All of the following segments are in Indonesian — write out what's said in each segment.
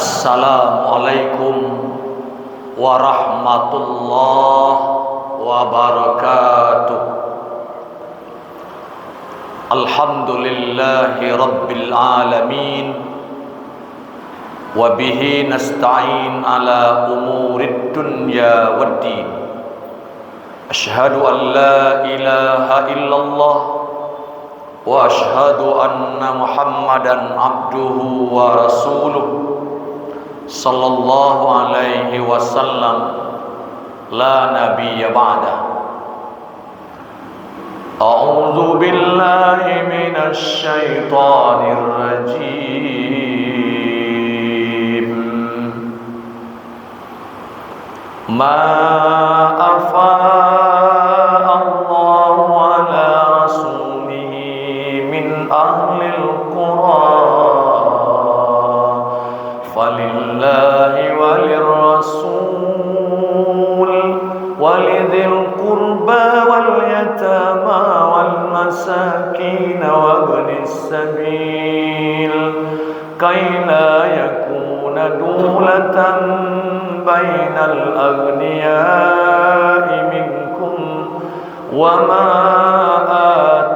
Assalamualaikum warahmatullahi wabarakatuh. Alhamdulillahi rabbil alamin, wa bihi nasta'in ala umurid dunya waddin. Ashhadu an la ilaha illallah wa ashhadu anna Muhammadan abduhu wa rasuluh sallallahu alaihi wasallam, la nabiyya ba'da. A'udzu billahi minasy syaithanir rajim. Ma afa'allahu ala rasulihi min ahlil qura falillahi walirrasul walidhil qurba wal yatama wal masakin wa ibnis sabil kay la yakuna dulatan bainal aghniya'i minkum wa ma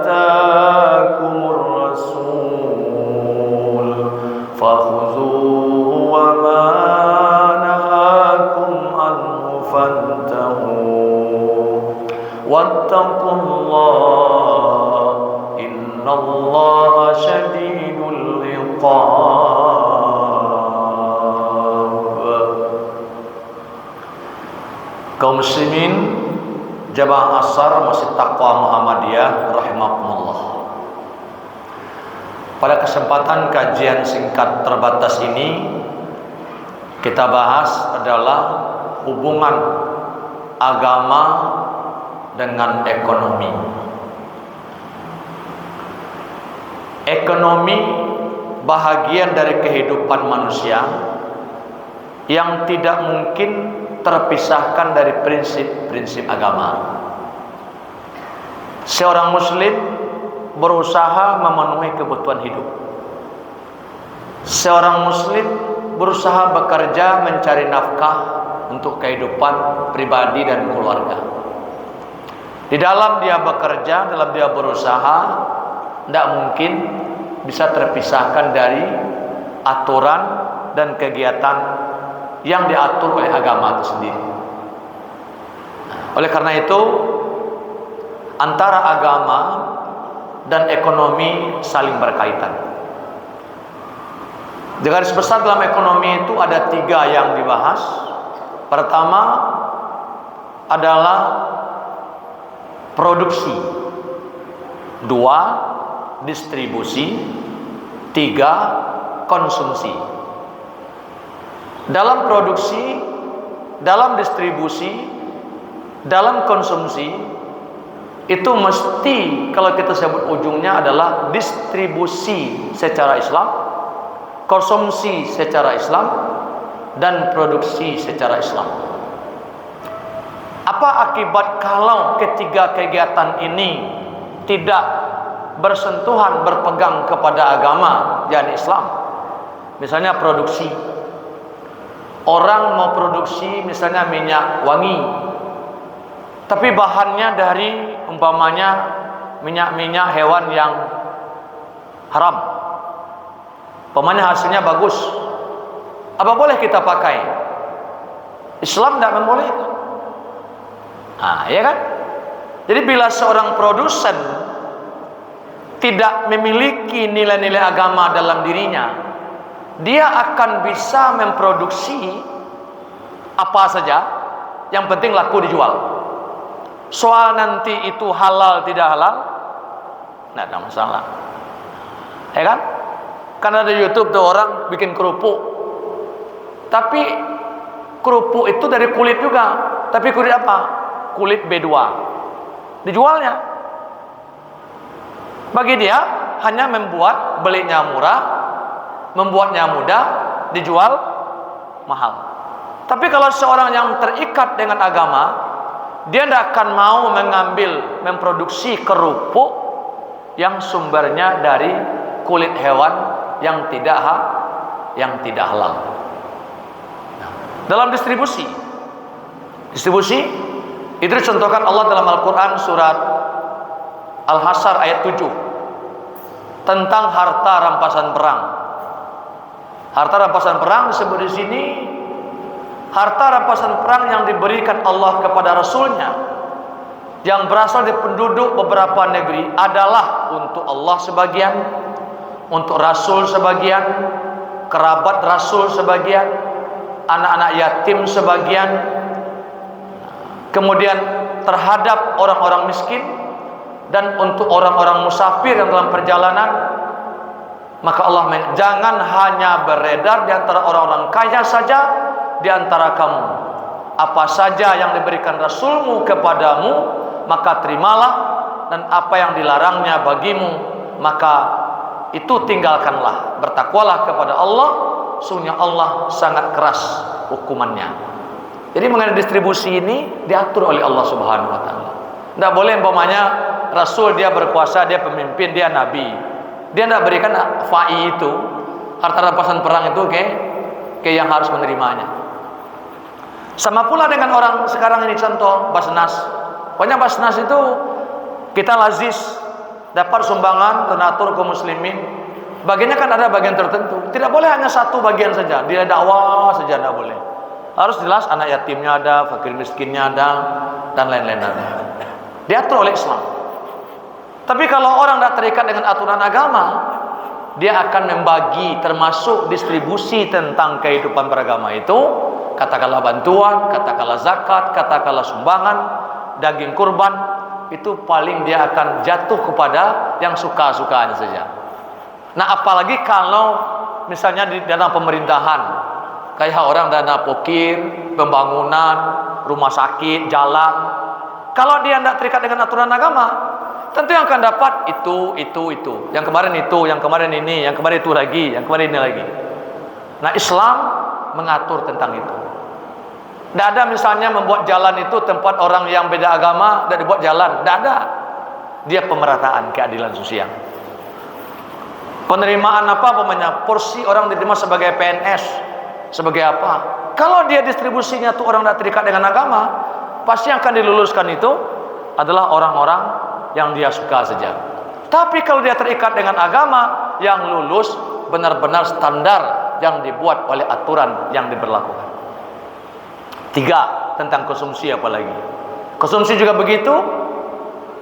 ataakumur rasul fakhudhuhu wa ma nahakum anhu fantahu wattaqullah innallaha syadidul iqab. Kaum muslimin Jamaah Ashar Masjid Taqwa Muhammadiyah rahimakumullah. Pada kesempatan kajian singkat terbatas ini, kita bahas adalah hubungan agama dengan ekonomi. Ekonomi bahagian dari kehidupan manusia yang tidak mungkin terpisahkan dari prinsip-prinsip agama. Seorang muslim berusaha memenuhi kebutuhan hidup. Seorang muslim berusaha bekerja mencari nafkah untuk kehidupan pribadi dan keluarga. Di dalam dia bekerja, dalam dia berusaha, tidak mungkin bisa terpisahkan dari aturan dan kegiatan yang diatur oleh agama itu sendiri. Oleh karena itu, antara agama dan ekonomi saling berkaitan. Di garis besar dalam ekonomi itu ada 3 yang dibahas. Pertama adalah produksi, 2 distribusi, 3 konsumsi. Dalam produksi, dalam distribusi, dalam konsumsi itu mesti, kalau kita sebut ujungnya adalah distribusi secara Islam, konsumsi secara Islam, dan produksi secara Islam. Apa akibat kalau ketiga kegiatan ini tidak bersentuhan, berpegang kepada agama, yakni Islam? Misalnya produksi. Orang mau produksi misalnya minyak wangi, tapi bahannya dari umpamanya minyak-minyak hewan yang haram. Umpamanya hasilnya bagus. Apa boleh kita pakai? Islam tidak membolehkan. Ya kan? Jadi bila seorang produsen tidak memiliki nilai-nilai agama dalam dirinya, dia akan bisa memproduksi apa saja, yang penting laku dijual. Soal nanti itu halal tidak halal, tidak ada masalah. Ya kan? Karena di YouTube tuh orang bikin kerupuk, tapi kerupuk itu dari kulit juga. Tapi kulit apa? Kulit B2. Dijualnya. Bagi dia hanya membuat belinya murah, membuatnya mudah, dijual mahal. Tapi kalau seorang yang terikat dengan agama, dia tidak akan mau memproduksi kerupuk yang sumbernya dari kulit hewan yang tidak halal. Dalam distribusi itu dicontohkan Allah dalam Al-Quran surat Al-Hasyr ayat 7 tentang harta rampasan perang. Harta rampasan perang disebut di sini harta rampasan perang yang diberikan Allah kepada Rasulnya yang berasal dari penduduk beberapa negeri adalah untuk Allah sebagian, untuk Rasul sebagian, kerabat Rasul sebagian, anak-anak yatim sebagian, kemudian terhadap orang-orang miskin, dan untuk orang-orang musafir yang dalam perjalanan. Maka Allah jangan hanya beredar di antara orang-orang kaya saja di antara kamu. Apa saja yang diberikan Rasulmu kepadamu, maka terimalah, dan apa yang dilarangnya bagimu, maka itu tinggalkanlah. Bertakwalah kepada Allah, sungguhnya Allah sangat keras hukumannya. Jadi mengenai distribusi ini diatur oleh Allah Subhanahu wa taala. Tidak boleh umpamanya Rasul dia berkuasa, dia pemimpin, dia nabi, dia tidak berikan fa'i itu, harta rampasan perang itu ke yang harus menerimanya. Sama pula dengan orang sekarang ini, contoh Basnas. Pokoknya Basnas itu kita lazis dapat sumbangan donatur kaum muslimin. Bagiannya kan ada bagian tertentu. Tidak boleh hanya satu bagian saja. Dia dakwah saja tidak boleh. Harus jelas anak yatimnya ada, fakir miskinnya ada, dan lain-lain ada. Diatur oleh Islam. Tapi kalau orang tidak terikat dengan aturan agama, dia akan membagi, termasuk distribusi tentang kehidupan beragama itu, katakanlah bantuan, katakanlah zakat, katakanlah sumbangan, daging kurban, itu paling dia akan jatuh kepada yang suka-sukanya saja. Nah, apalagi kalau misalnya di dalam pemerintahan, kayak orang dana pokir, pembangunan, rumah sakit, jalan. Kalau dia tidak terikat dengan aturan agama, tentu yang akan dapat itu. Yang kemarin itu, yang kemarin ini, yang kemarin itu lagi, yang kemarin ini lagi. Nah, Islam mengatur tentang itu. Tidak ada misalnya membuat jalan itu tempat orang yang beda agama tidak dibuat jalan. Tidak ada. Dia pemerataan keadilan sosial. Penerimaan apa namanya? Porsi orang diterima sebagai PNS, sebagai apa? Kalau dia distribusinya tuh orang tidak terikat dengan agama, pasti yang akan diluluskan itu adalah orang-orang yang dia suka saja. Tapi kalau dia terikat dengan agama, yang lulus benar-benar standar yang dibuat oleh aturan yang diberlakukan. 3, tentang konsumsi apalagi. Konsumsi juga begitu.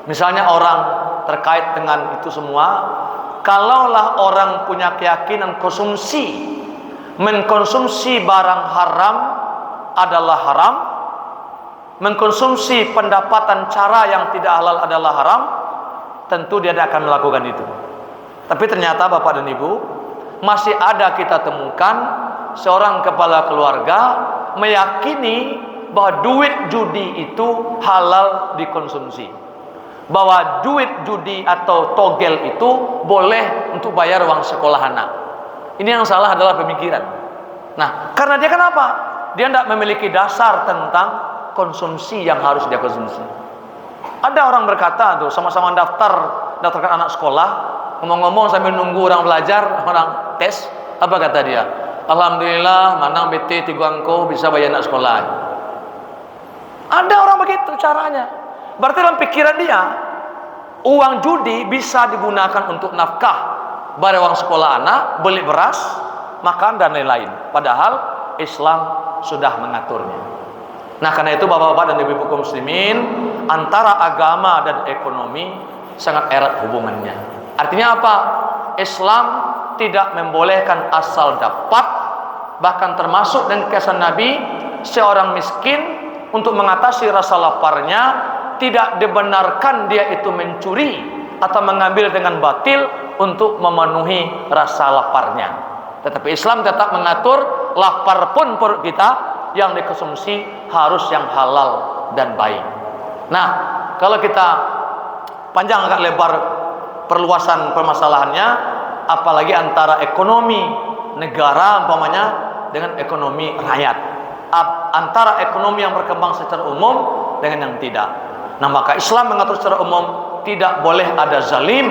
Misalnya orang terkait dengan itu semua, kalaulah orang punya keyakinan mengkonsumsi barang haram adalah haram, mengkonsumsi pendapatan cara yang tidak halal adalah haram, tentu dia tidak akan melakukan itu. Tapi ternyata Bapak dan Ibu, masih ada kita temukan seorang kepala keluarga meyakini bahwa duit judi itu halal dikonsumsi, bahwa duit judi atau togel itu boleh untuk bayar uang sekolah anak. Ini yang salah adalah pemikiran. Nah, karena dia kenapa? Dia tidak memiliki dasar tentang konsumsi yang harus dia konsumsi. Ada orang berkata tuh, sama-sama daftarkan anak sekolah, ngomong-ngomong sambil nunggu orang belajar, orang tes, apa kata dia? Alhamdulillah, manang BT 3 angko bisa bayar anak sekolah. Ada orang begitu caranya. Berarti dalam pikiran dia, uang judi bisa digunakan untuk nafkah, bayar uang sekolah anak, beli beras, makan, dan lain-lain. Padahal Islam sudah mengaturnya. Nah, karena itu Bapak-bapak dan Ibu-ibu kaum muslimin, antara agama dan ekonomi sangat erat hubungannya. Artinya apa? Islam tidak membolehkan asal dapat, bahkan termasuk dengan kesan Nabi, seorang miskin untuk mengatasi rasa laparnya tidak dibenarkan dia itu mencuri atau mengambil dengan batil untuk memenuhi rasa laparnya. Tetapi Islam tetap mengatur lapar pun perut kita yang dikonsumsi harus yang halal dan baik. Nah, kalau kita panjang agak lebar perluasan permasalahannya, apalagi antara ekonomi negara umpamanya dengan ekonomi rakyat, antara ekonomi yang berkembang secara umum dengan yang tidak. Nah, maka Islam mengatur secara umum tidak boleh ada zalim,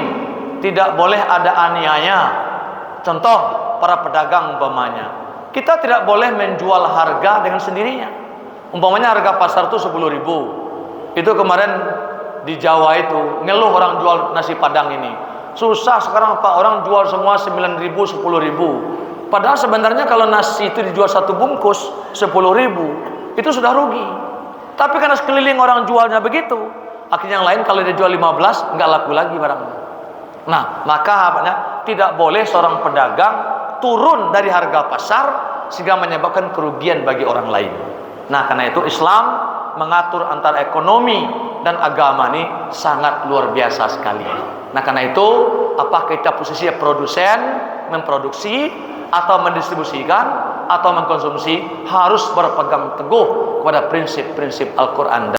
tidak boleh ada aniaya. Contoh para pedagang umpamanya, kita tidak boleh menjual harga dengan sendirinya. Umpamanya harga pasar itu 10.000. Itu kemarin di Jawa itu ngeluh orang jual nasi Padang ini. Susah sekarang Pak, orang jual semua 9.000, 10.000. Padahal sebenarnya kalau nasi itu dijual satu bungkus 10.000, itu sudah rugi. Tapi karena sekeliling orang jualnya begitu, akhirnya yang lain kalau dia jual 15 nggak laku lagi barangnya. Nah, maka tidak boleh seorang pedagang turun dari harga pasar sehingga menyebabkan kerugian bagi orang lain. Nah, karena itu Islam mengatur antara ekonomi dan agama ini sangat luar biasa sekali. Nah, karena itu apakah kita posisi produsen, memproduksi atau mendistribusikan atau mengkonsumsi, harus berpegang teguh kepada prinsip-prinsip Al-Quran.